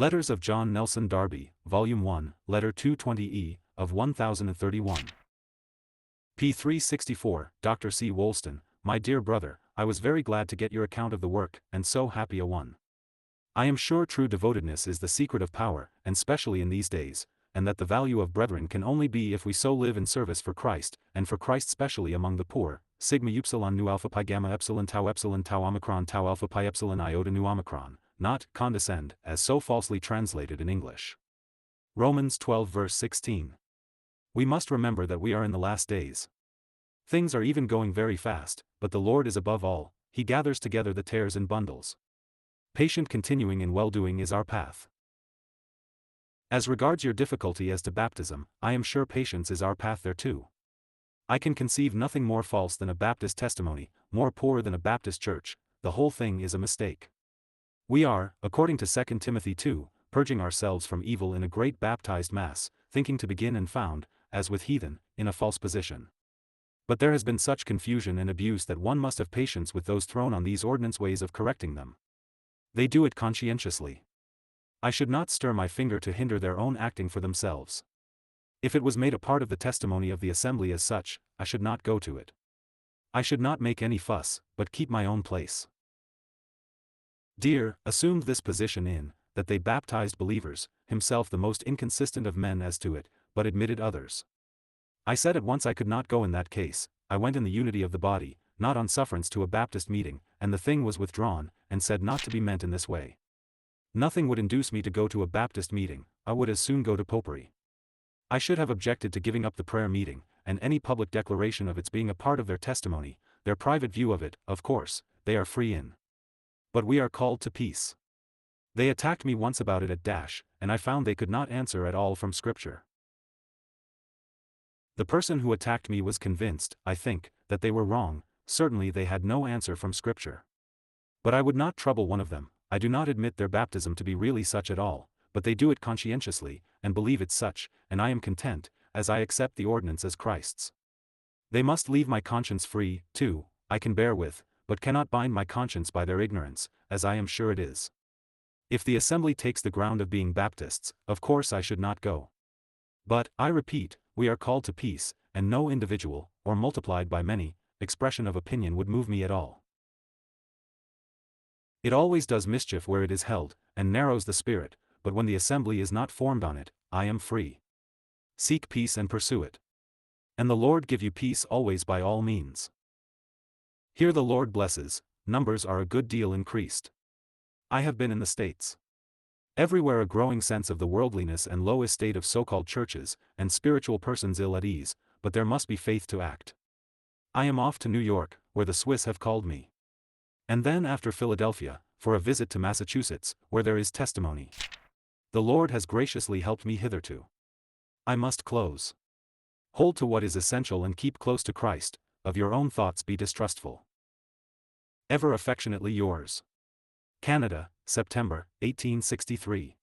Letters of John Nelson Darby, Volume 1, Letter 220E, of 1031. p. 364, Dr. C. Woolston, my dear brother, I was very glad to get your account of the work, and so happy a one. I am sure true devotedness is the secret of power, and specially in these days, and that the value of brethren can only be if we so live in service for Christ, and for Christ specially among the poor. Sigma upsilon nu alpha pi gamma epsilon tau omicron tau alpha pi epsilon iota nu omicron, not condescend, as so falsely translated in English. Romans 12 verse 16. We must remember that we are in the last days. Things are even going very fast, but the Lord is above all, He gathers together the tares in bundles. Patient continuing in well-doing is our path. As regards your difficulty as to baptism, I am sure patience is our path there too. I can conceive nothing more false than a Baptist testimony, more poor than a Baptist church. The whole thing is a mistake. We are, according to 2 Timothy 2, purging ourselves from evil in a great baptized mass, thinking to begin and found, as with heathen, in a false position. But there has been such confusion and abuse that one must have patience with those thrown on these ordinance ways of correcting them. They do it conscientiously. I should not stir my finger to hinder their own acting for themselves. If it was made a part of the testimony of the assembly as such, I should not go to it. I should not make any fuss, but keep my own place. Dear, assumed this position in, that they baptized believers, himself the most inconsistent of men as to it, but admitted others. I said at once I could not go in that case. I went in the unity of the body, not on sufferance to a Baptist meeting, and the thing was withdrawn, and said not to be meant in this way. Nothing would induce me to go to a Baptist meeting, I would as soon go to popery. I should have objected to giving up the prayer meeting, and any public declaration of its being a part of their testimony. Their private view of it, of course, they are free in. But we are called to peace. They attacked me once about it at Dash, and I found they could not answer at all from Scripture. The person who attacked me was convinced, I think, that they were wrong. Certainly they had no answer from Scripture. But I would not trouble one of them. I do not admit their baptism to be really such at all, but they do it conscientiously, and believe it such, and I am content, as I accept the ordinance as Christ's. They must leave my conscience free, too. I can bear with, but cannot bind my conscience by their ignorance, as I am sure it is. If the assembly takes the ground of being Baptists, of course I should not go. But, I repeat, we are called to peace, and no individual, or multiplied by many, expression of opinion would move me at all. It always does mischief where it is held, and narrows the spirit, but when the assembly is not formed on it, I am free. Seek peace and pursue it. And the Lord give you peace always by all means. Here the Lord blesses, numbers are a good deal increased. I have been in the States. Everywhere a growing sense of the worldliness and low estate of so-called churches, and spiritual persons ill at ease, but there must be faith to act. I am off to New York, where the Swiss have called me. And then after Philadelphia, for a visit to Massachusetts, where there is testimony. The Lord has graciously helped me hitherto. I must close. Hold to what is essential and keep close to Christ, of your own thoughts be distrustful. Ever affectionately yours. Canada, September, 1863.